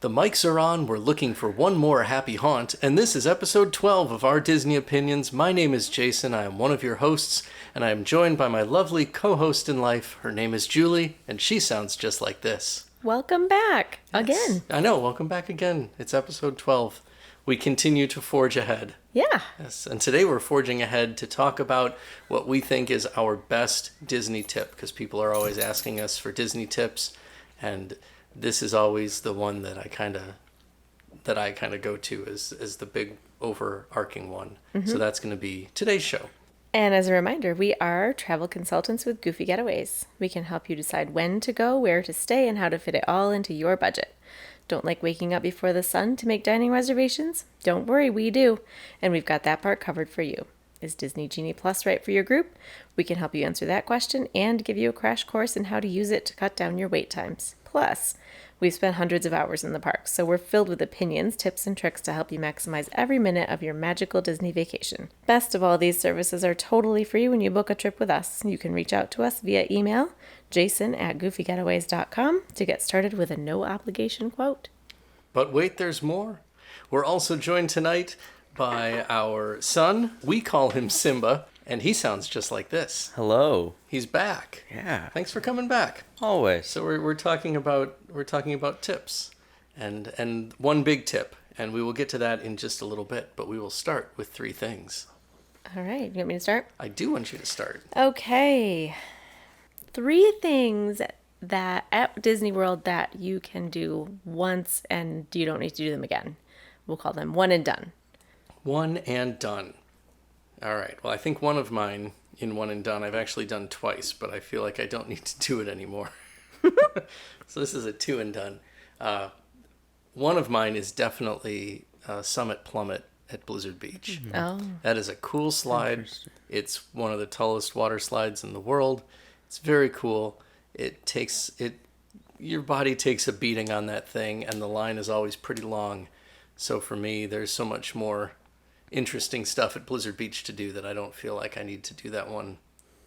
The mics are on, we're looking for one more happy haunt, and this is episode 12 of Our Disney Opinions. My name is Jason, I am one of your hosts, and I am joined by my lovely co-host in life. Her name is Julie, and she sounds just like this. Welcome back again. I know, welcome back again. It's episode 12. We continue to forge ahead. Yeah. Yes, and today we're forging ahead to talk about what we think is our best Disney tip, because people are always asking us for Disney tips, and this is always the one that I kind of go to as the big overarching one. Mm-hmm. So that's going to be today's show. And as a reminder, we are travel consultants with Goofy Getaways. We can help you decide when to go, where to stay, and how to fit it all into your budget. Don't like waking up before the sun to make dining reservations? Don't worry, we do. And we've got that part covered for you. Is Disney Genie Plus right for your group? We can help you answer that question and give you a crash course in how to use it to cut down your wait times. Plus, we've spent hundreds of hours in the parks, so we're filled with opinions, tips, and tricks to help you maximize every minute of your magical Disney vacation. Best of all, these services are totally free when you book a trip with us. You can reach out to us via email, jason@goofygetaways.com, to get started with a no-obligation quote. But wait, there's more. We're also joined tonight by our son. We call him Simba, and he sounds just like this. Hello. He's back. Yeah. Thanks for coming back. Always. So we're talking about tips, and one big tip, and we will get to that in just a little bit. But we will start with 3 things. All right, you want me to start? I do want you to start. Okay. 3 things that at Disney World that you can do once and you don't need to do them again. We'll call them one and done. One and done. All right. Well, I think one of mine in one and done I've actually done twice, but I feel like I don't need to do it anymore. So this is a 2 and done. One of mine is definitely Summit Plummet at Blizzard Beach. Mm-hmm. Oh. That is a cool slide. It's one of the tallest water slides in the world. It's very cool. Your body takes a beating on that thing, and the line is always pretty long. So for me, there's so much more interesting stuff at Blizzard Beach to do that I don't feel like I need to do that one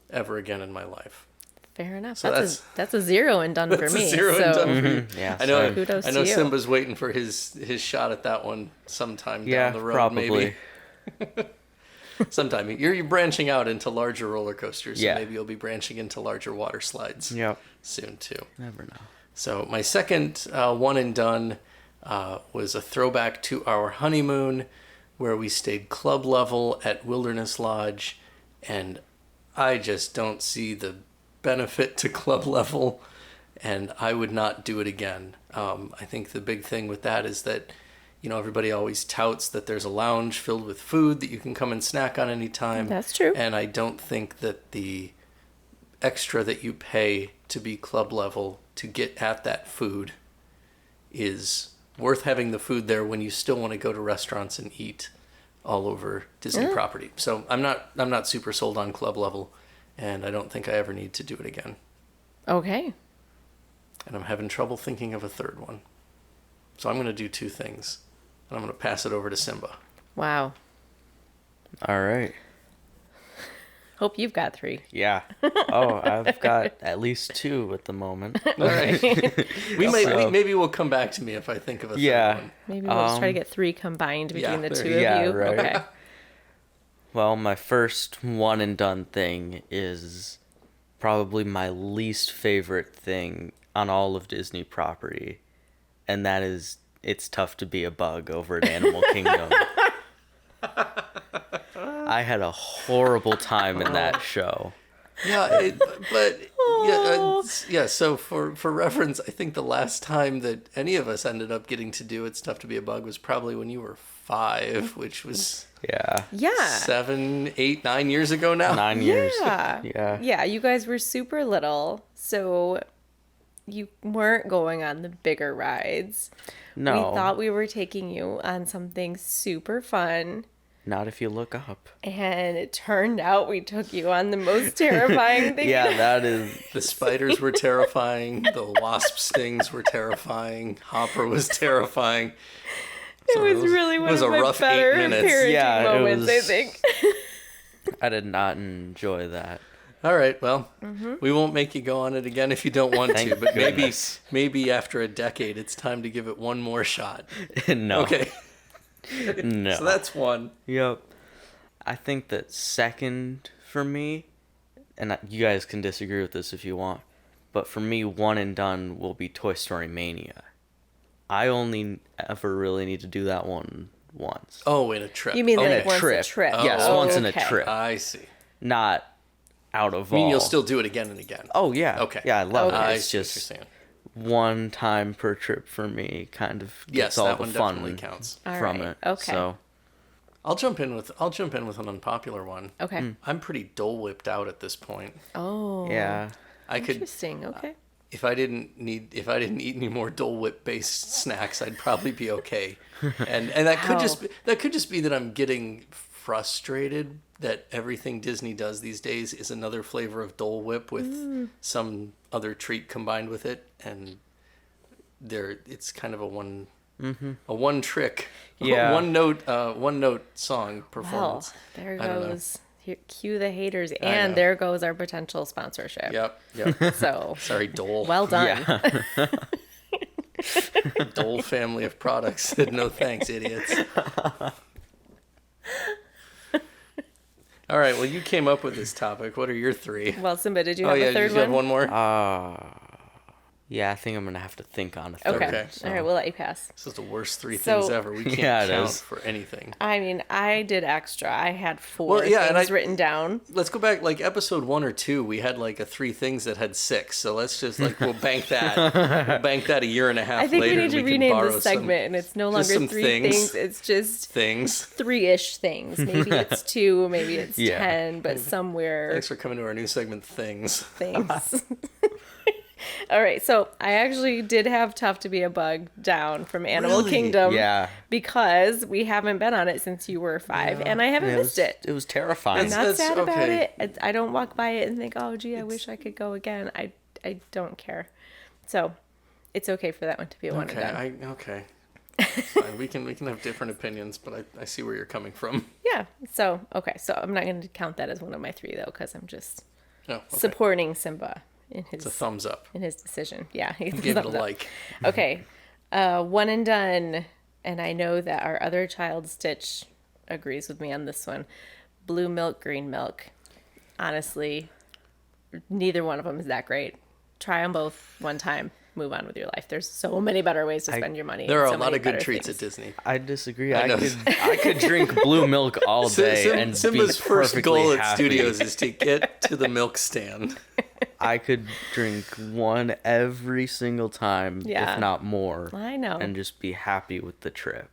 ever again in my life. Fair enough. So that's a 0 and done for me. That's a 0 and done for you. Yeah, I know. Kudos I know to you. Simba's waiting for his shot at that one sometime down the road. Probably. Maybe. Sometime you're branching out into larger roller coasters. So maybe you'll be branching into larger water slides. Soon too. Never know. So my second one and done was a throwback to our honeymoon, where we stayed club level at Wilderness Lodge, and I just don't see the benefit to club level, and I would not do it again. I think the big thing with that is that, everybody always touts that there's a lounge filled with food that you can come and snack on any time. That's true. And I don't think that the extra that you pay to be club level to get at that food is worth having the food there when you still want to go to restaurants and eat all over Disney property. So I'm not super sold on club level, and I don't think I ever need to do it again. Okay. And I'm having trouble thinking of a third one. So I'm going to do 2 things, and I'm going to pass it over to Simba. Wow. All right. Hope you've got 3. Yeah. Oh, I've got at least 2 at the moment. All right. Maybe we'll come back to me if I think of a third one. Maybe we'll just try to get 3 combined between the 2 of you. Yeah, right. Okay. Well, my first one and done thing is probably my least favorite thing on all of Disney property, and that is it's tough to be a bug over at Animal Kingdom. I had a horrible time in that show. Yeah, so for reference, I think the last time that any of us ended up getting to do It's Tough to Be a Bug was probably when you were 5, which was 7, 8, 9 years ago now. 9 years. Yeah, you guys were super little, so you weren't going on the bigger rides. No. We thought we were taking you on something super fun. Not if you look up. And it turned out we took you on the most terrifying thing. Yeah, that is... The spiders were terrifying. The wasp stings were terrifying. Hopper was terrifying. It was really one of my better parenting moments, I think. I did not enjoy that. All right. Well, we won't make you go on it again if you don't want to. Thank But goodness. maybe after a decade, it's time to give it one more shot. No. Okay. No. So that's one. Yep. I think that second for me, and you guys can disagree with this if you want, but for me, one and done will be Toy Story Mania. I only ever really need to do that one once. Oh, in a trip. You mean In like a once trip. a trip? Oh, Yes, once in a okay. trip. I see. Not out of I mean, all. you'll still do it again and again. Oh, yeah. Okay. Yeah, I love Okay. it. I It's see what you're just saying. one time per trip for me kind of Yes, gets all that the one fun definitely counts. All from right. it. Okay. So, I'll jump in with an unpopular one. Okay. I'm pretty Dole Whipped out at this point. Oh. yeah. I could, Interesting. Okay. if I didn't eat any more Dole Whip based snacks, I'd probably be okay. And that could just be that I'm getting frustrated that everything Disney does these days is another flavor of Dole Whip with some other treat combined with it, and it's kind of a one trick, Yeah. one note song Well, performance. there I don't know. goes. Here, cue the haters, and know. there goes our potential sponsorship. Yep. So Sorry, Dole. well done. Yeah. Dole family of products said no thanks, idiots. All right, well, you came up with this topic. What are your three? Well, Simba, did you Oh, have yeah, a third did you have one more? Yeah, I think I'm going to have to think on a third. Okay. Okay. All right, we'll let you pass. This is the worst three So- things ever. We can't Yeah, it count is. for anything. I mean, I did extra. I had four Well, yeah, and things written down. Let's go back, like, episode 1 or 2, we had, like, a three things that had 6. So let's just, like, we'll bank that. We'll bank that a year and a half I think later. we need to and can rename borrow this segment, and it's no just longer some three things. things. It's just Things. three-ish things. Maybe it's 2, maybe it's Yeah. 10, but somewhere Thanks for coming to our new segment, Things. things. All right, so I actually did have Tough to Be a Bug down from Animal Really? Kingdom. Yeah. Because we haven't been on it since you were 5, and I haven't missed it. It was terrifying. I'm not That's sad about okay. it. I don't walk by it and think, oh, gee, I wish I could go again. I don't care. So it's okay for that one to be a one and done. Okay. It's fine. We can have different opinions, but I see where you're coming from. Yeah. So, okay. So I'm not going to count that as one of my 3, though, because I'm just Oh, okay. supporting Simba in It's a his thumbs up. decision. Yeah. He Give it a like. Okay. One and done. And I know that our other child, Stitch, agrees with me on this one. Blue milk, green milk. Honestly, neither one of them is that great. Try them both one time. Move on with your life. There's so many better ways to spend your money. There and are so a lot many of good better treats things. at Disney. I disagree. I know. I could drink blue milk all day and Simba's be first perfectly goal at happy. studios is to get to the milk stand. I could drink one every single time, Yeah. if not more. I know. And just be happy with the trip.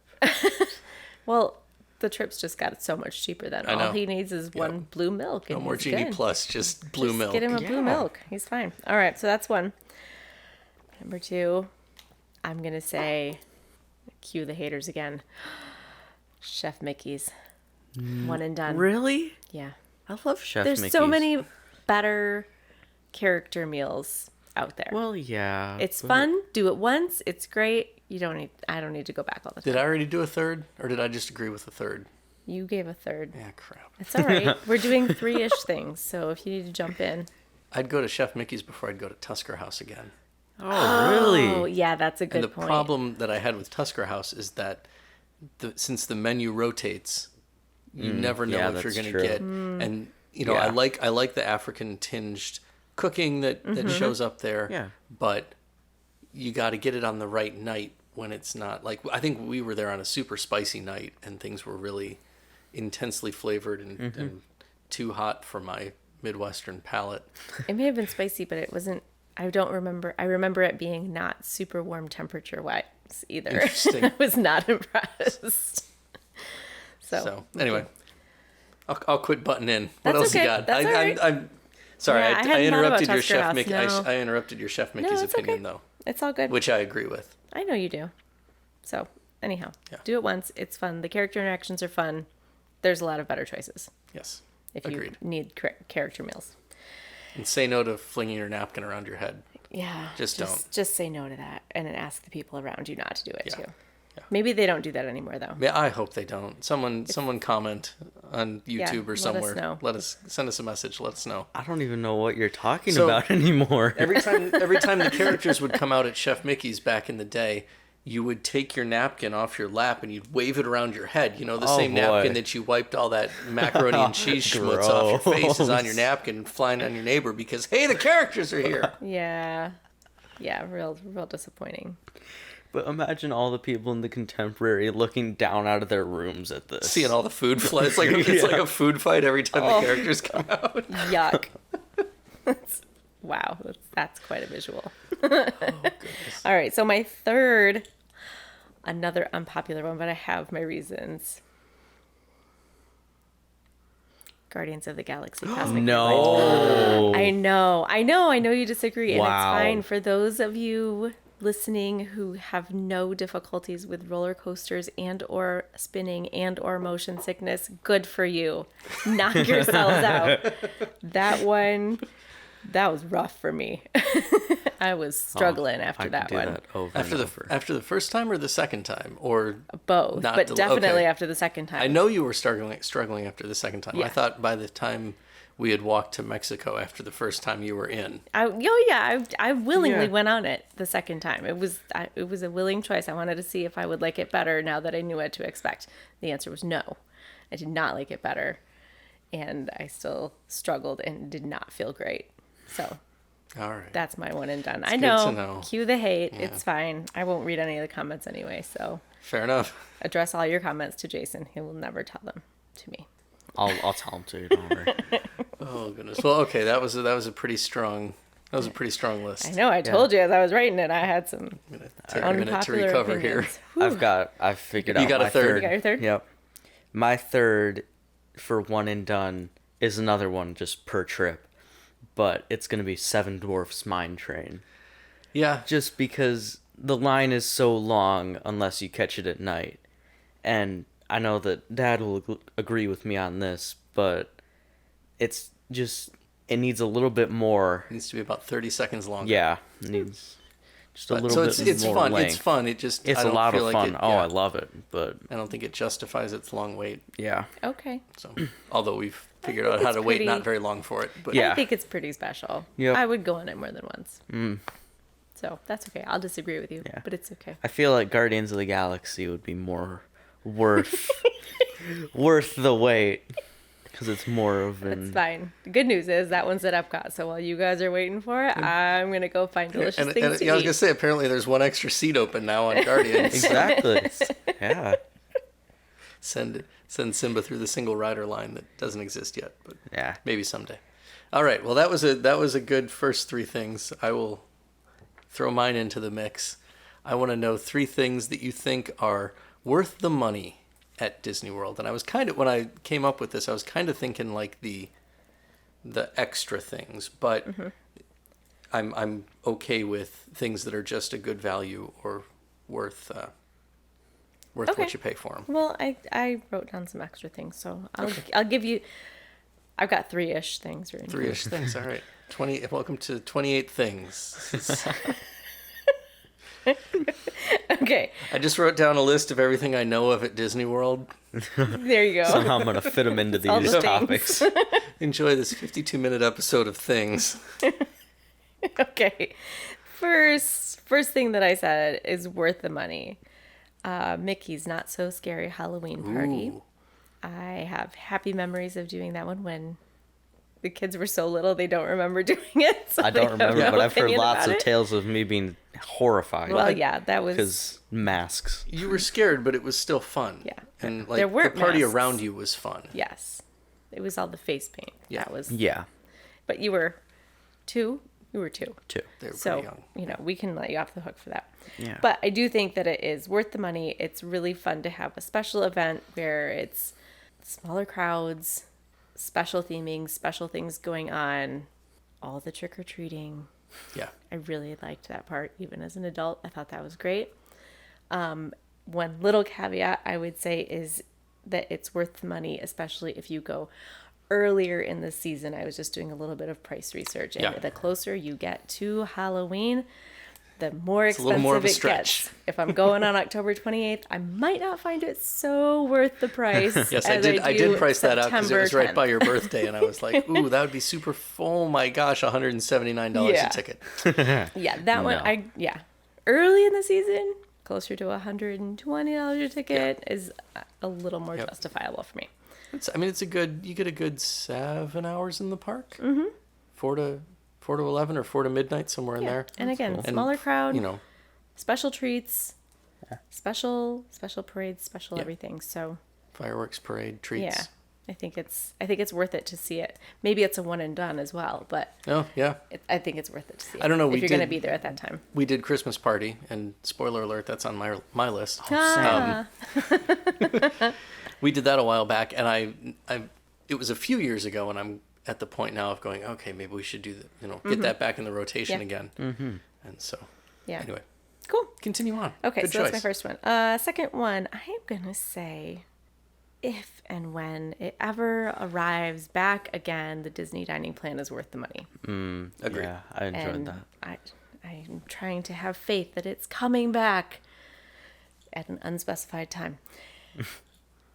Well, the trip's just got so much cheaper then. I know. All he needs is one blue milk. No And more he's Genie good. Plus, just blue Just milk. Get him a blue Yeah. milk. He's fine. All right, so that's one. Number 2, I'm going to say, cue the haters again. Chef Mickey's. One and done. Really? Yeah. I love Chef There's Mickey's. so many better character meals out there. Well, yeah. It's but- fun. Do it once. It's great. I don't need to go back all the time. Did I already do a third, or did I just agree with the third? You gave a third. Yeah, crap. It's all right. We're doing 3-ish things, so if you need to jump in. I'd go to Chef Mickey's before I'd go to Tusker House again. Oh, really? Oh, yeah, that's a good And the point. problem that I had with Tusker House is that since the menu rotates, you never know yeah, if you're that's going to true. get. And Yeah. I like the African tinged cooking that shows up there. Yeah. But you got to get it on the right night when it's not like I think we were there on a super spicy night and things were really intensely flavored and too hot for my Midwestern palate. It may have been spicy, but it wasn't. I don't remember. I remember it being not super warm temperature wise either. Interesting. I was not impressed. So anyway, I'll quit butting in. What That's else okay. you got? That's all right. I'm sorry. Yeah, I I hadn't thought about interrupted your Tusker Chef House, Mickey. no. I interrupted your Chef Mickey's it's opinion okay. though, It's all good. which I agree with. I know you do. So anyhow, Yeah. do it once. It's fun. The character interactions are fun. There's a lot of better choices Yes, if agreed. you need character meals. And say no to flinging your napkin around your head. Yeah. Just don't. Just say no to that and then ask the people around you not to do it Yeah. too. Maybe they don't do that anymore, though. Yeah, I hope they don't. Someone comment on YouTube or somewhere. Let us know. Send us a message. Let us know. I don't even know what you're talking So, about anymore. Every time the characters would come out at Chef Mickey's back in the day, you would take your napkin off your lap and you'd wave it around your head. You know, the same boy. napkin that you wiped all that macaroni and cheese schmutz off your face is on your napkin and flying on your neighbor because, hey, the characters are here. Yeah. Yeah, real disappointing. But imagine all the people in the contemporary looking down out of their rooms at this. Seeing all the food fly. It's like a food fight every time the characters come out. Yuck. Wow, that's quite a visual. All right, so my third, another unpopular one, but I have my reasons. Guardians of the Galaxy Cosmic No. I know you disagree, and Wow. it's fine. For those of you listening who have no difficulties with roller coasters and or spinning and or motion sickness, good for you. Knock yourselves out. That was rough for me. I was struggling after that one. That over After the first time or the second time? Or Both, not but the- definitely okay. after the second time. I know you were struggling after the second time. Yeah. I thought by the time we had walked to Mexico after the first time you were in. I willingly went on it the second time. It was a willing choice. I wanted to see if I would like it better now that I knew what to expect. The answer was no. I did not like it better, and I still struggled and did not feel great. So All right. that's my one and done. It's I good know, to know. Cue the hate. Yeah. It's fine. I won't read any of the comments anyway. So Fair enough. address all your comments to Jason. He will never tell them to me. I'll tell them to you. Don't worry. Oh goodness. Well, okay, that was a pretty strong list. I know. I told you as I was writing it, I had some I'm gonna take a minute to unpopular recover opinions. here. I've figured You out got a my third? You got your third? Yep. My third for one and done is another one just per trip. But it's going to be Seven Dwarfs Mine Train. Yeah. Just because the line is so long unless you catch it at night. And I know that Dad will agree with me on this, but it needs a little bit more. It needs to be about 30 seconds longer. Yeah, it needs just a But- little so bit it's more fun. length. It's fun. It just It's I a don't lot feel of like fun. it- Oh, yeah. I love it. But I don't think it justifies its long wait. yeah. Okay. So, although we've figured out how to wait pretty- not very long for it, but Yeah. I think it's pretty special. Yep. I would go on it more than once. So that's okay. I'll disagree with you, Yeah. but it's okay. I feel like Guardians of the Galaxy would be more worth the wait because it's more of It's an fine. The good news is that one's at Epcot. So while you guys are waiting for it, I'm going to go find delicious and things to yeah, I was eat. gonna say apparently there's one extra seat open now on Guardians. exactly. Yeah. Send Simba through the single rider line that doesn't exist yet, but Yeah. maybe someday. All right. Well, that was a good first three things. I will throw mine into the mix. I want to know three things that you think are worth the money at Disney World. And I was when I came up with this, I was kind of thinking like the extra things, but I'm okay with things that are just a good value or worth Okay. what you pay for them. Well, I wrote down some extra things, so I'll give you. I've got 3-ish things written. Three-ish things. All right. Welcome to 28 things. Okay, I just wrote down a list of everything I know of at Disney World. there you go. Somehow I'm gonna fit them into all these the topics. Enjoy this 52-minute episode of Things. Okay, first thing that I said is worth the money. Mickey's Not So Scary Halloween Party. Ooh. I have happy memories of doing that one when the kids were so little they don't remember doing it. So I they don't have remember, no but I've heard opinion lots about of it. tales of me being horrified. Well, yeah, that was because masks. You were scared, but it was still fun. Yeah. And like There the weren't party masks. around you was fun. yes, it was all the face paint. Yeah. That was. Yeah, But you were 2. You were 2. too. They were So, pretty young. we can let you off the hook for that. Yeah. But I do think that it is worth the money. It's really fun to have a special event where it's smaller crowds, special theming, special things going on, all the trick-or-treating. Yeah. I really liked that part. Even as an adult, I thought that was great. One little caveat I would say is that it's worth the money, especially if you go earlier in the season. I was just doing a little bit of price research, and Yeah. the closer you get to Halloween, the more It's a little expensive more of a it stretch. gets. If I'm going on October 28th, I might not find it so worth the price. Yes, as I did price that out because it was right September by your birthday, and I was like, ooh, that would be super. Oh my gosh, $179 Yeah. a ticket. 10th. Yeah, that one. No. Early in the season, closer to $120 a ticket is a little more Yep. justifiable for me. It's a good. You get a good 7 hours in the park. Mm-hmm. 4 to 11 or 4 to midnight, somewhere in there. And again, cool. smaller crowd, You know, special treats, special parades, special Yeah. everything. So fireworks, parade, treats. yeah, I think it's worth it to see it. Maybe it's a one and done as well, but Oh yeah. I think it's worth it to see it. I don't know, if we you're going to did- be there at that time. We did Christmas party, and spoiler alert, that's on my list. Ah, We did that a while back, and it was a few years ago, and I'm at the point now of going, okay, maybe we should do get that back in the rotation Yeah. again. Mm-hmm. And so, yeah. anyway, Cool. continue on. Okay, Good so choice. that's my first one. Second one, I am gonna say, if and when it ever arrives back again, the Disney dining plan is worth the money. Agreed. Yeah, I enjoyed And that. I'm trying to have faith that it's coming back at an unspecified time.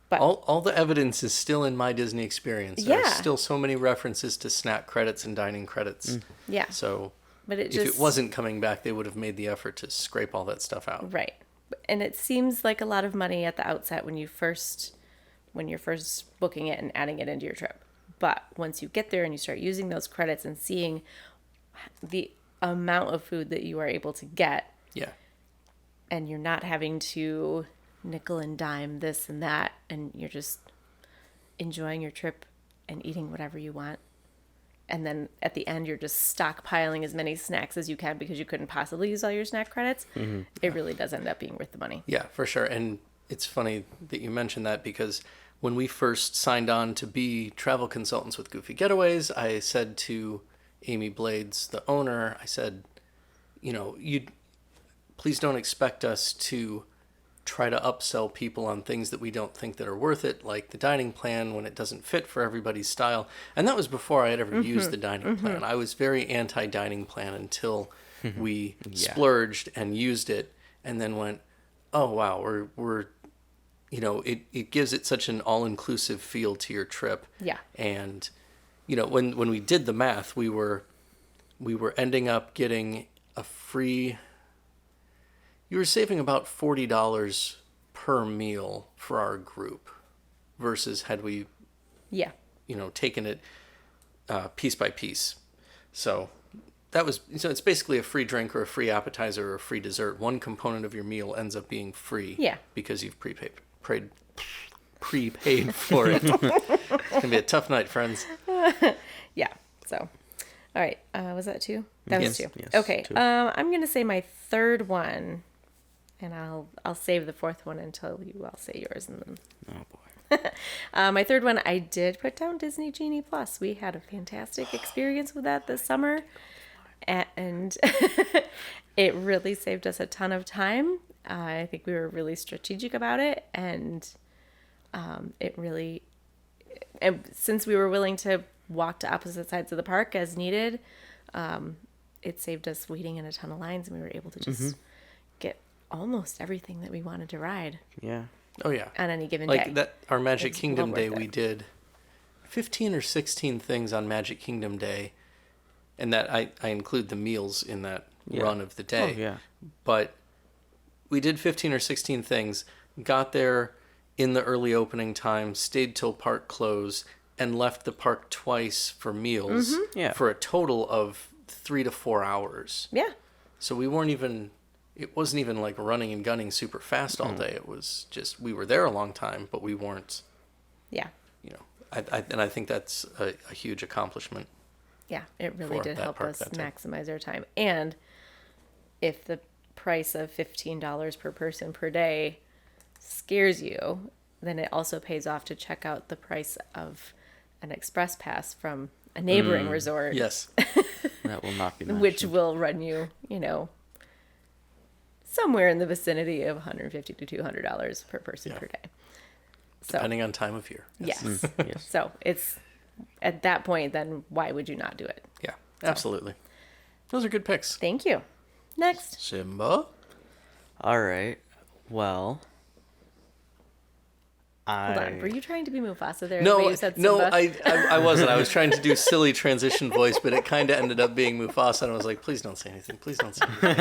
But All the evidence is still in my Disney experience. There are Yeah. still so many references to snack credits and dining credits. yeah, So but it if just it wasn't coming back, they would have made the effort to scrape all that stuff out. right, and it seems like a lot of money at the outset when you're first booking it and adding it into your trip. But once you get there and you start using those credits and seeing the amount of food that you are able to get, Yeah. and you're not having to nickel and dime this and that, and you're just enjoying your trip and eating whatever you want. And then at the end, you're just stockpiling as many snacks as you can because you couldn't possibly use all your snack credits. It really does end up being worth the money. Yeah, for sure. And it's funny that you mentioned that because when we first signed on to be travel consultants with Goofy Getaways, I said to Amy Blades, the owner, I said, you please don't expect us to try to upsell people on things that we don't think that are worth it, like the dining plan when it doesn't fit for everybody's style. And that was before I had ever used the dining plan. I was very anti-dining plan until we splurged and used it and then went, oh, wow, we're it gives it such an all-inclusive feel to your trip. Yeah. And, when we did the math, we were ending up getting a free... You were saving about $40 per meal for our group versus had we, Yeah. taken it piece by piece. So it's basically a free drink or a free appetizer or a free dessert. One component of your meal ends up being free. Yeah. Because you've prepaid for it. It's going to be a tough night, friends. Yeah. So, all right. Was that two? That was Yes. two. Yes, Okay. two. I'm gonna say my third one, and I'll save the fourth one until you all say yours, and then. Oh boy. My third one, I did put down Disney Genie Plus. We had a fantastic experience with that this summer, and it really saved us a ton of time. I think we were really strategic about it, and and since we were willing to walk to opposite sides of the park as needed, it saved us waiting in a ton of lines, and we were able to just get almost everything that we wanted to ride Yeah. Oh, yeah. on any given day. Like that, our Magic It's Kingdom well Day, worth we it. did 15 or 16 things on Magic Kingdom Day. And that I include the meals in that Yeah. run of the day. Oh, yeah. But we did 15 or 16 things, got there in the early opening time, stayed till park close, and left the park twice for meals Yeah. for a total of 3 to 4 hours. Yeah. So it wasn't even like running and gunning super fast all day. It was just, we were there a long time, but we weren't, Yeah. I think that's a huge accomplishment. Yeah, it really For did that help park us that day. maximize our time. And if the price of $15 per person per day scares you, then it also pays off to check out the price of an express pass from a neighboring resort, Yes. That will not be mentioned. which will run you, somewhere in the vicinity of $150 to $200 per person Yeah. per day. So, Depending on time of year. yes. Yes. So it's at that point, then why would you not do it? Yeah, absolutely. Those are good picks. Thank you. Next. Simba. All right. Well, Hold on. Were you trying to be Mufasa there? the way No, you said no, Simba? I wasn't. I was trying to do silly transition voice, but it kind of ended up being Mufasa, and I was like, please don't say anything. Please don't say anything.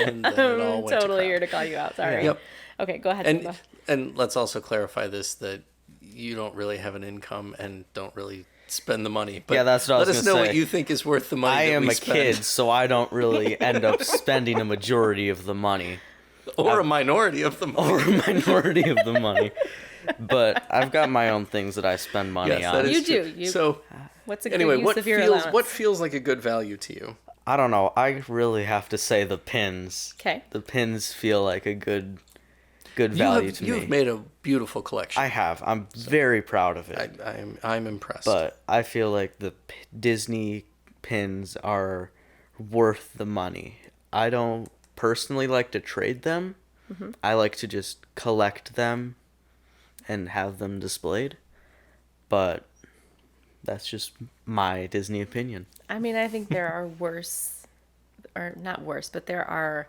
And then it all went Totally to here crap. to call you out. Sorry. Yep. Okay, go ahead, And Simba. and let's also clarify this, that you don't really have an income and don't really spend the money. But Yeah, that's what I let was us gonna know say. what you think is worth the money I that am we a spend. kid, so I don't really end up spending a majority of the money. Or a minority of the money. Or a minority of the money. But I've got my own things that I spend money Yes, on. that is You true. do. So What's a good anyway, use what of your feels allowance? what feels like a good value to you? I don't know. I really have to say the pins. Okay. The pins feel like a good value to me. You've made a beautiful collection. I have. I'm very proud of it. I'm impressed. But I feel like the Disney pins are worth the money. I don't personally like to trade them. Mm-hmm. I like to just collect them and have them displayed. But that's just my Disney opinion. I mean, I think there are worse, or not worse, but there are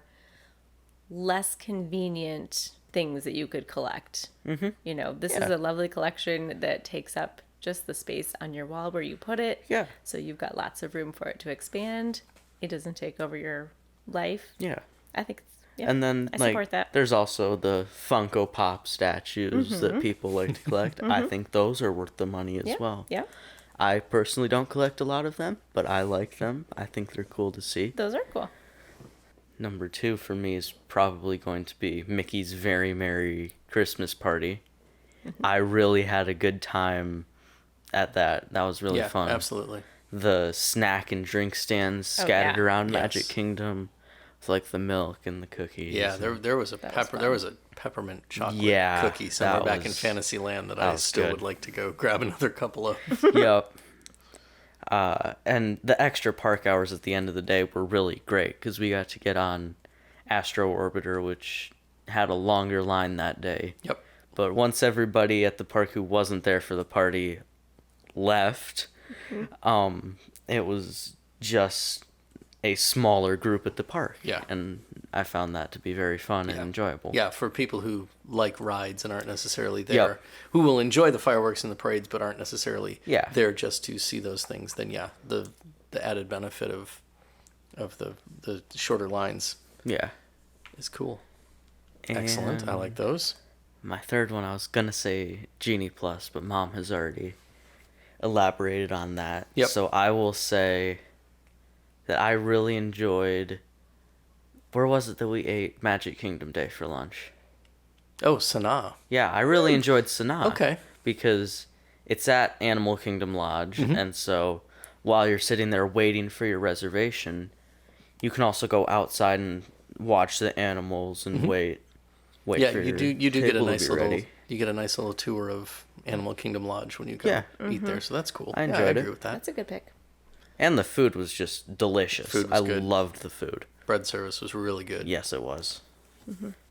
less convenient things that you could collect. Mm-hmm. You know, this is Yeah. a lovely collection that takes up just the space on your wall where you put it. Yeah. So you've got lots of room for it to expand. It doesn't take over your life. Yeah. I think it's, yeah, And then, I like, support that. there's also the Funko Pop statues that people like to collect. I think those are worth the money as Yeah. well. Yeah. I personally don't collect a lot of them, but I like them. I think they're cool to see. Those are cool. Number 2 for me is probably going to be Mickey's Very Merry Christmas Party. I really had a good time at that. That was really yeah, fun. absolutely. The snack and drink stands Oh, scattered yeah. around Yes. Magic Kingdom with like the milk and the cookies. Yeah, there was a That was there was a peppermint chocolate Yeah, cookie somewhere that back in was- Fantasyland that that I was still good. would like to go grab another couple of. Yep. And the extra park hours at the end of the day were really great because we got to get on Astro Orbiter, which had a longer line that day. Yep. But once everybody at the park who wasn't there for the party left, it was just a smaller group at the park. Yeah. And I found that to be very fun and Yeah. enjoyable. Yeah, for people who like rides and aren't necessarily there, Yep. who will enjoy the fireworks and the parades but aren't necessarily Yeah. there just to see those things, then yeah, the added benefit of the shorter lines Yeah. is cool. Excellent. I And like those. my third one, I was going to say Genie Plus, but Mom has already elaborated on that. Yep. So I will say that I really enjoyed. Where was it that we ate Magic Kingdom Day for lunch? Oh, Sanaa. Yeah, I really enjoyed Sanaa. Okay. Because it's at Animal Kingdom Lodge, Mm-hmm. and so while you're sitting there waiting for your reservation, you can also go outside and watch the animals and wait Mm-hmm. Yeah, for you your do get a table to nice be little ready. you get a nice little tour of Animal Kingdom Lodge when you go Yeah. eat there, so that's cool. I Yeah, enjoyed it. agree with that. That's a good pick. And the food was just delicious. Food was I good. loved the food. Bread service was really good. Yes, it was.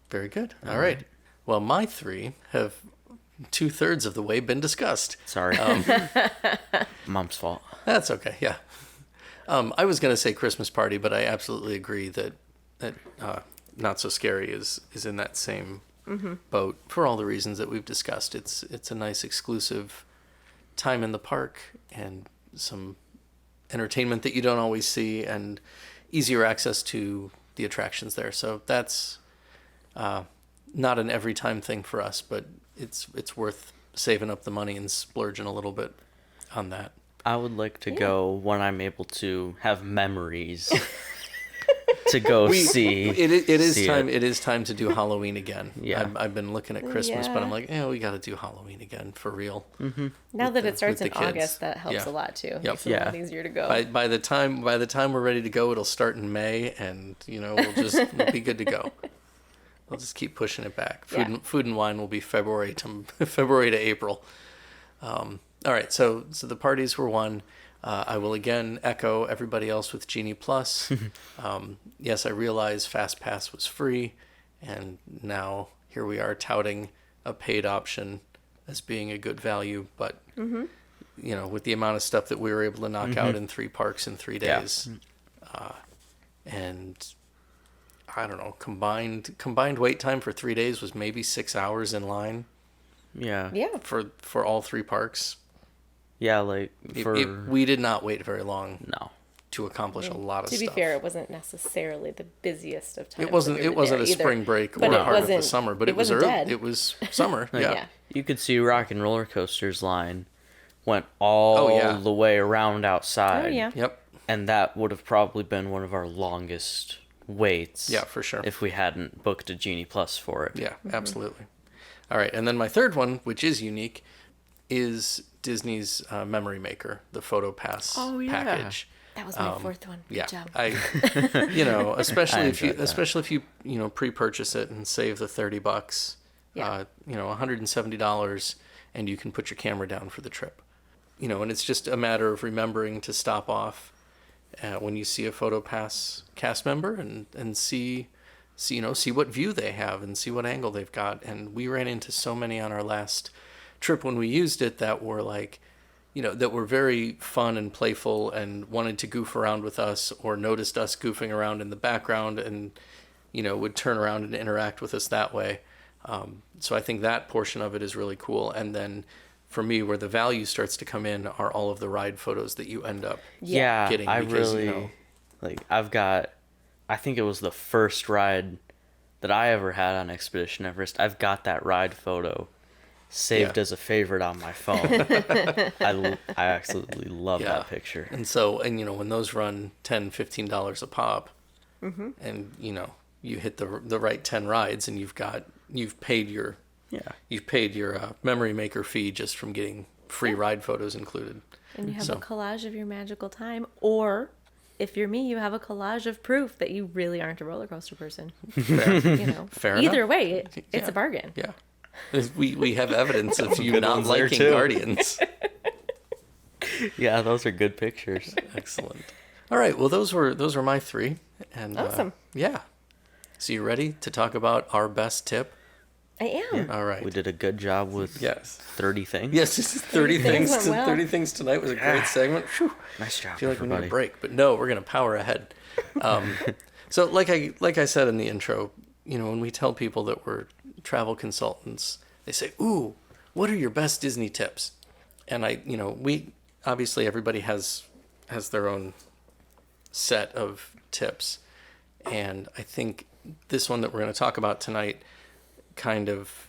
Very good. All right. Well, my three have 2/3 of the way been discussed. Sorry. Mom's fault. That's okay. Yeah. I was going to say Christmas Party, but I absolutely agree that Not So Scary is in that same boat for all the reasons that we've discussed. It's a nice exclusive time in the park and some entertainment that you don't always see and easier access to the attractions there. So that's not an every time thing for us, but it's worth saving up the money and splurging a little bit on that. I would like to go when I'm able to have memories to go see. It is see time. It is time to do Halloween again. Yeah. I've been looking at Christmas, but I'm Yeah. like, we got to do Halloween again for real. Now that it starts with in the kids. August, that helps Yeah. a lot too. Yep. Makes it a Yeah. lot easier to go. By the time we're ready to go, it'll start in May, and we'll be good to go. We'll just keep pushing it back. Food and wine will be February to April. All right, so the parties were one. I will again echo everybody else with Genie Plus. Yes, I realize Fast Pass was free, and now here we are touting a paid option as being a good value. But with the amount of stuff that we were able to knock out in 3 parks in 3 Yeah. days, and I don't know, combined wait time for 3 days was maybe 6 hours in line Yeah. Yeah. for all three parks. Yeah, like We did not wait very long no. to accomplish a lot of To be stuff. fair, it wasn't necessarily the busiest of times. It wasn't. that we It were wasn't there a either. spring break But or it part of the wasn't- summer, but it it was wasn't early. dead. It was summer. Like, yeah. Yeah. You could see Rock and Roller Coaster's line went all Oh, yeah. the way around outside. Oh, yeah. Yep. And that would have probably been one of our longest waits. Yeah, for sure. If we hadn't booked a Genie Plus for it. Yeah, absolutely. All right, and then my third one, which is unique, is Disney's Memory Maker, the Photo Pass Oh, yeah. package. That was my fourth one. Good Yeah, job. especially I if you, enjoyed that. especially if you pre-purchase it and save the $30, Yeah. $170, and you can put your camera down for the trip. And it's just a matter of remembering to stop off when you see a Photo Pass cast member and see what view they have and see what angle they've got. And we ran into so many on our last trip when we used it that were like, that were very fun and playful and wanted to goof around with us or noticed us goofing around in the background and, would turn around and interact with us that way. So I think that portion of it is really cool. And then for me, where the value starts to come in are all of the ride photos that you end up Yeah, getting. I Because, really I think it was the first ride that I ever had on Expedition Everest. I've got that ride photo saved Yeah. as a favorite on my phone. I absolutely love Yeah. that picture. And so, when those run $10, $15 a pop, Mm-hmm. and you hit the right 10 rides, and you've paid your Memory Maker fee just from getting free ride photos included. And you have So- a collage of your magical time, or if you're me, you have a collage of proof that you really aren't a roller coaster person. Fair. Fair Either enough. way, it's Yeah. a bargain. Yeah. We have evidence of you Good not ones there, liking too. Guardians. Yeah, those are good pictures. Excellent. All right. Well, those were my three. And Awesome. yeah. So you ready to talk about our best tip? I am. All right. We did a good job with Yes. 30 things. Yes, this is 30 things things. went well. 30 things tonight was a great segment. Whew. Nice job, I feel like we need everybody. a break, but no, we're gonna power ahead. So, like I said in the intro, when we tell people that we're travel consultants, they say, "Ooh, what are your best Disney tips?" And we obviously everybody has their own set of tips, and I think this one that we're going to talk about tonight, kind of,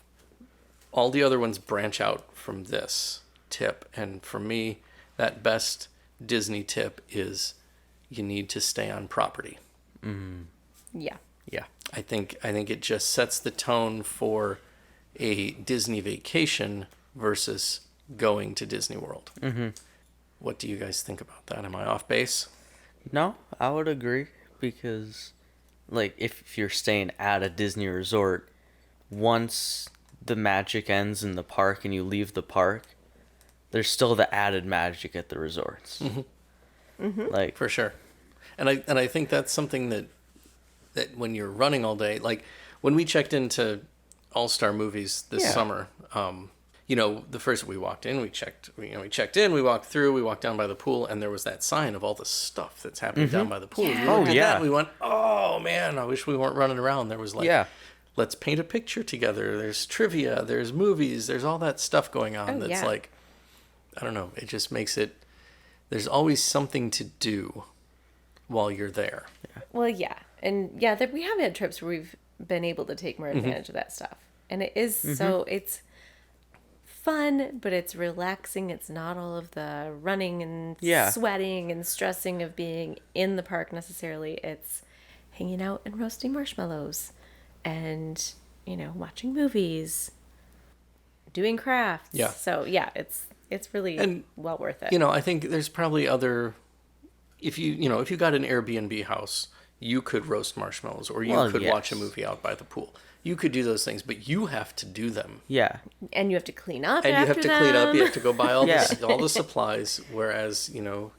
all the other ones branch out from this tip, and for me, that best Disney tip is you need to stay on property. Yeah. Yeah. I think it just sets the tone for a Disney vacation versus going to Disney World. Mm-hmm. What do you guys think about that? Am I off base? No, I would agree because, like, if you're staying at a Disney resort, once the magic ends in the park and you leave the park, there's still the added magic at the resorts. Like, For sure. And I think that's something that when you're running all day, like when we checked into All-Star Movies this Yeah. summer, the first we walked in, we checked in, we walked through, we walked down by the pool, and there was that sign of all the stuff that's happening down by the pool. Yeah. We looked Oh, at yeah. that and we went, oh man, I wish we weren't running around. There was like, Yeah. let's paint a picture together. There's trivia, there's movies, there's all that stuff going on. Oh, That's yeah. like, I don't know. It just makes it, there's always something to do while you're there. Well, yeah. And yeah, we have had trips where we've been able to take more advantage of that stuff. And it is so, it's fun, but it's relaxing. It's not all of the running and Yeah. sweating and stressing of being in the park necessarily. It's hanging out and roasting marshmallows and, watching movies, doing crafts. Yeah. So yeah, it's really And, well worth it. I think there's probably other, if you got an Airbnb house, you could roast marshmallows or you Well, could watch a yes. movie out by the pool. You could do those things, but you have to do them. yeah. And you have to clean up And you after have to clean up, them. you have to go buy all Yeah. all the supplies. Whereas,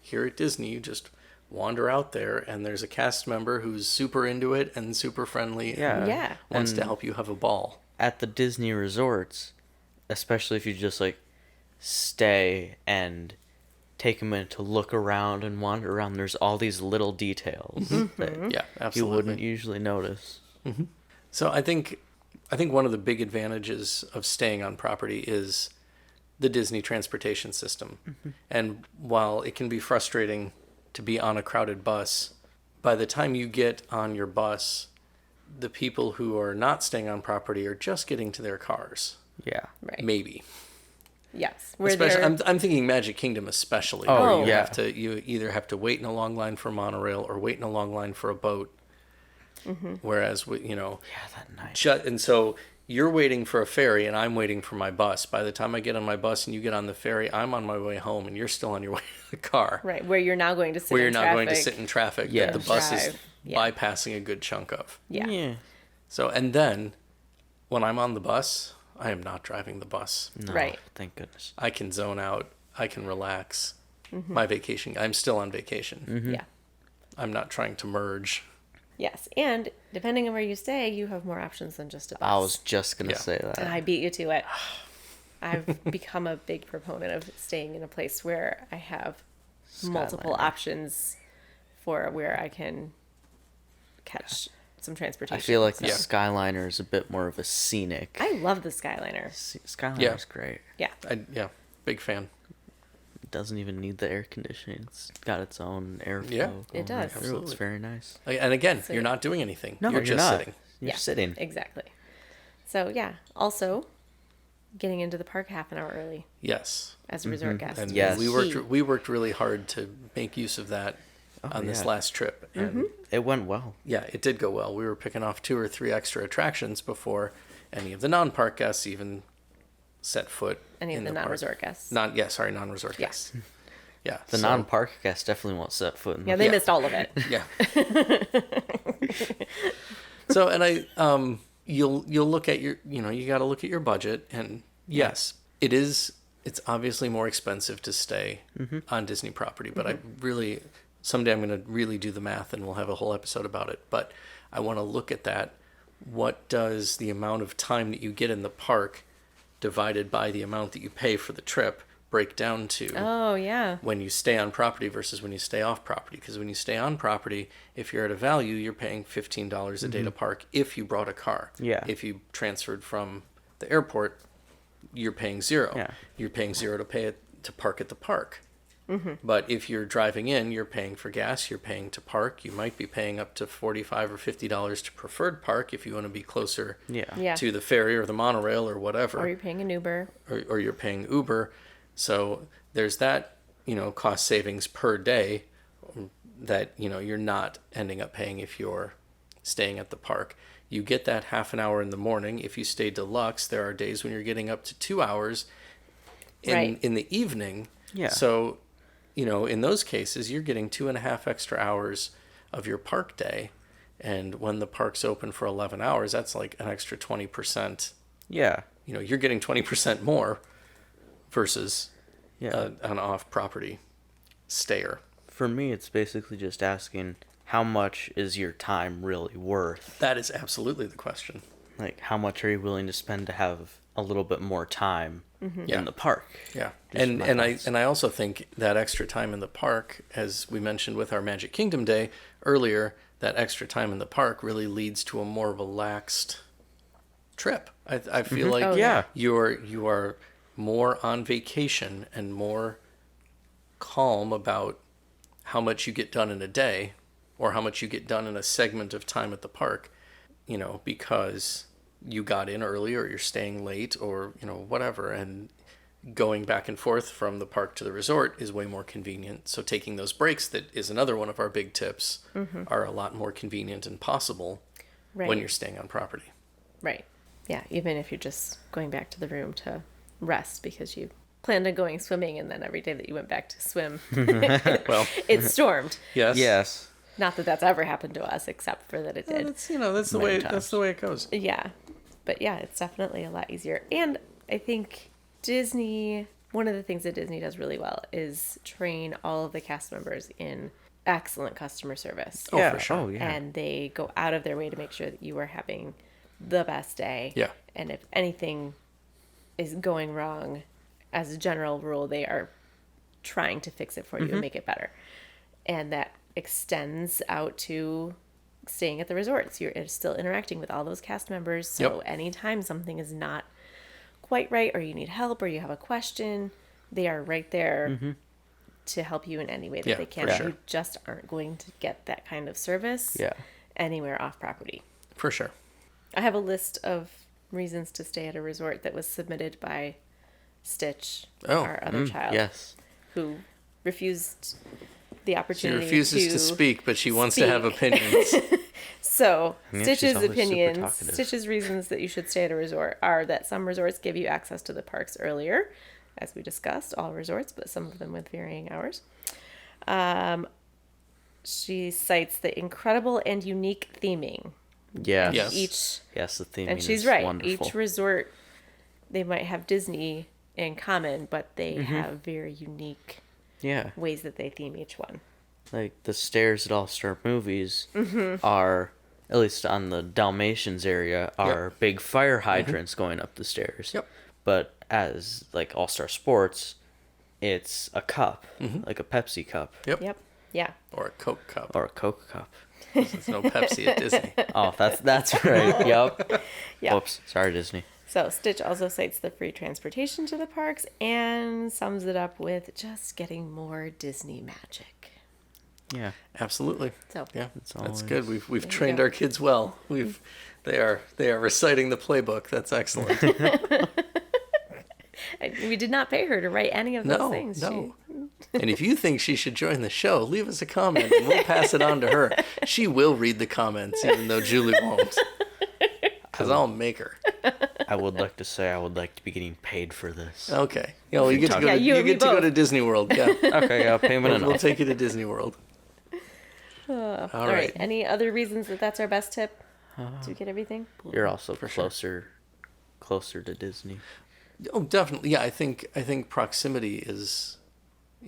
here at Disney, you just wander out there and there's a cast member who's super into it and super friendly Yeah. and Yeah. wants to And- help you have a ball. At the Disney resorts, especially if you just like stay and take a minute to look around and wander around. There's all these little details that Yeah, you absolutely. wouldn't usually notice. So I think one of the big advantages of staying on property is the Disney transportation system. And while it can be frustrating to be on a crowded bus, by the time you get on your bus, the people who are not staying on property are just getting to their cars. Yeah. Right. Maybe. Yes. Where Especially, they're... I'm thinking Magic Kingdom especially. Oh, where yeah. You either have to wait in a long line for monorail or wait in a long line for a boat. Whereas, Yeah, that night. and so you're waiting for a ferry and I'm waiting for my bus. By the time I get on my bus and you get on the ferry, I'm on my way home and you're still on your way to the car. Right, where you're now going to sit Where in you're not traffic. going to sit in traffic Yeah. that the bus is Drive. Yeah. bypassing a good chunk of. Yeah. So, and then when I'm on the bus, I am not driving the bus. No, Right. Thank goodness. I can zone out. I can relax. My vacation. I'm still on vacation. Yeah. I'm not trying to merge. Yes. And depending on where you stay, you have more options than just a bus. I was just going to Yeah. say And that. I beat you to it. I've become a big proponent of staying in a place where I have multiple Skyliner. options for where I can catch some transportation. I feel like the Yeah. Skyliner is a bit more of a scenic. I love the Skyliner. Skyliner's Yeah. great. Yeah. Yeah, big fan. It doesn't even need the air conditioning. It's got its own airflow. Yeah. going It does. right through. Absolutely. It's very nice. And again, So- you're not doing anything. No, you're you're just not. sitting. You're sitting. Exactly. So yeah. Also, getting into the park half an hour early Yes. as a resort guest. And Yes. we Key. worked really hard to make use of that on this yeah. last trip. And It went well. yeah, it did go well. We were picking off 2 or 3 extra attractions before any of the non-park guests even set foot Any of in the park. non-resort guests. Non-resort Yeah. guests. Yeah. The so- non-park guests definitely won't set foot in the Yeah, they Yeah. missed all of it. Yeah. So, and you'll look at you got to look at your budget, and yes, it's obviously more expensive to stay on Disney property, but I really, someday I'm going to really do the math and we'll have a whole episode about it, but I want to look at that. What does the amount of time that you get in the park divided by the amount that you pay for the trip break down to? Oh yeah. When you stay on property versus when you stay off property. Because when you stay on property, if you're at a value, you're paying $15 a day to park if you brought a car. Yeah. If you transferred from the airport, you're paying $0. Yeah. You're paying $0 to park at the park. But if you're driving in, you're paying for gas, you're paying to park. You might be paying up to $45 or $50 to preferred park if you want to be closer Yeah. to the ferry or the monorail or whatever. Or you're paying an Uber. Or you're paying Uber. So there's that, cost savings per day that, you're not ending up paying if you're staying at the park. You get that half an hour in the morning. If you stay deluxe, there are days when you're getting up to 2 hours Right. in the evening. Yeah. So, in those cases, you're getting 2.5 extra hours of your park day. And when the park's open for 11 hours, that's like an extra 20%. Yeah. You're getting 20% more versus Yeah. an off-property stayer. For me, it's basically just asking how much is your time really worth? That is absolutely the question. Like, how much are you willing to spend to have a little bit more time Yeah. in the park? Yeah, Just and my and thoughts. I also think that extra time in the park, as we mentioned with our Magic Kingdom day earlier, that extra time in the park really leads to a more relaxed trip. I feel like Oh, yeah. you are more on vacation and more calm about how much you get done in a day or how much you get done in a segment of time at the park, because you got in early or you're staying late or, whatever. And going back and forth from the park to the resort is way more convenient. So taking those breaks, that is another one of our big tips, are a lot more convenient and possible Right. when you're staying on property. Right. Yeah, even if you're just going back to the room to rest because you planned on going swimming and then every day that you went back to swim, Well, it stormed. yes. Yes. Not that that's ever happened to us, except for that it Yeah, did. that's the Many way times. that's the way it goes. Yeah. But yeah, it's definitely a lot easier. And I think one of the things that Disney does really well is train all of the cast members in excellent customer service. Oh, yeah. for sure. Oh, yeah. And they go out of their way to make sure that you are having the best day. Yeah. And if anything is going wrong, as a general rule, they are trying to fix it for you and make it better. And that extends out to staying at the resorts. You're still interacting with all those cast members. So anytime something is not quite right, or you need help, or you have a question, they are right there to help you in any way that they can. For sure. You just aren't going to get that kind of service anywhere off property. For sure. I have a list of reasons to stay at a resort that was submitted by Stitch, our other child, who refused the She opportunity. refuses to speak, but she wants to have opinions. So, Yeah, she's Stitch's always super opinions, talkative. Stitch's reasons that you should stay at a resort are that some resorts give you access to the parks earlier, as we discussed, all resorts, but some of them with varying hours. She cites the incredible and unique theming. Yeah. Yes. Yes, the theming And she's is right. wonderful. Each resort, they might have Disney in common, but they have very unique Yeah. ways that they theme each one. Like the stairs at All Star Movies are, at least on the Dalmatians area, are big fire hydrants going up the stairs. Yep. But as like All Star Sports, it's a cup, like a Pepsi cup Yep. Yeah. Or a Coke cup. or a Coke cup. There's no Pepsi at Disney. Oh, that's right. Yep. Yeah. Oops. Sorry, Disney. So Stitch also cites the free transportation to the parks and sums it up with just getting more Disney magic. Yeah. Absolutely. So Yeah, It's that's always- good. We've There you trained go. our kids well. They are reciting the playbook. That's excellent. we did not pay her to write any of those No, things. no. And if you think she should join the show, leave us a comment and we'll pass it on to her. She will read the comments, even though Julie won't. Because I'll make her. I would like to say I would like to be getting paid for this. Okay. You get to go. Yeah, To, you you and me get to go both. to Disney World. Yeah. Okay, yeah, payment We'll enough. take you to Disney World. All All right. right. Any other reasons that that's our best tip to get everything? You're also sure. closer to Disney. Oh, definitely. Yeah, I think proximity is,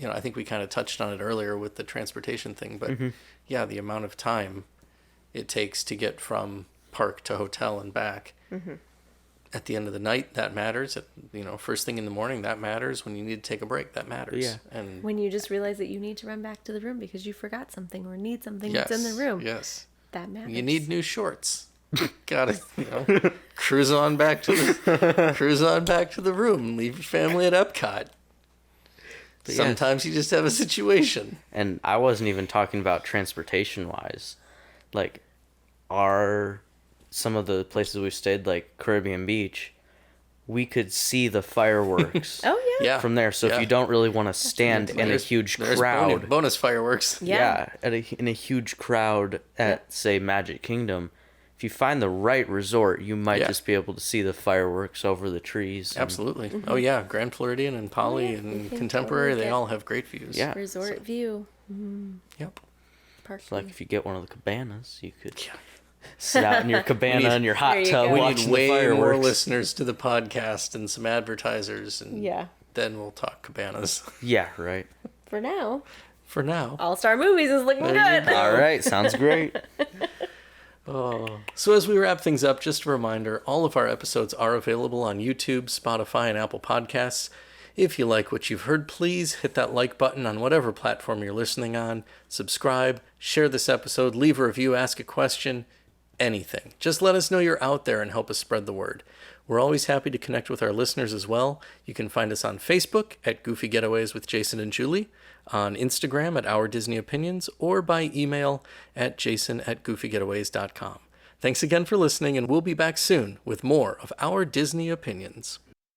I think we kind of touched on it earlier with the transportation thing, but yeah, the amount of time it takes to get from park to hotel and back. At the end of the night, that matters. First thing in the morning, that matters. When you need to take a break, that matters. Yeah. And When you just realize that you need to run back to the room because you forgot something or need something yes, that's in the room. yes, That matters. you need new shorts. Gotta, cruise on back to the room and leave your family at Epcot. But Sometimes you just have a situation. And I wasn't even talking about transportation wise. Like, some of the places we've stayed, like Caribbean Beach, we could see the fireworks Oh, yeah. Yeah. from there. So yeah. if you don't really want to stand in a There's- huge there's crowd, bonus fireworks. Yeah. in a huge crowd at say Magic Kingdom, if you find the right resort, you might Yeah. just be able to see the fireworks over the trees. and- Absolutely. Oh yeah, Grand Floridian and Poly Yeah, you and can Contemporary, totally they get all have great views. Yeah. Resort view. Yep. Park It's like view. if you get one of the cabanas, you could Yeah. sit out in your cabana need- in your hot There you tub go. We watching need way the fireworks. more listeners to the podcast and some advertisers, and Yeah. then we'll talk cabanas. Yeah, right. For now, For now. All Star Movies is looking There you good. go. All right, sounds great. So as we wrap things up, just a reminder, all of our episodes are available on YouTube, Spotify, and Apple Podcasts. If you like what you've heard, please hit that like button on whatever platform you're listening on. Subscribe, share this episode, leave a review, ask a question, anything. Just let us know you're out there and help us spread the word. We're always happy to connect with our listeners as well. You can find us on Facebook at Goofy Getaways with Jason and Julie, on Instagram at Our Disney Opinions, or by email at jason@goofygetaways.com. Thanks again for listening, and we'll be back soon with more of Our Disney Opinions.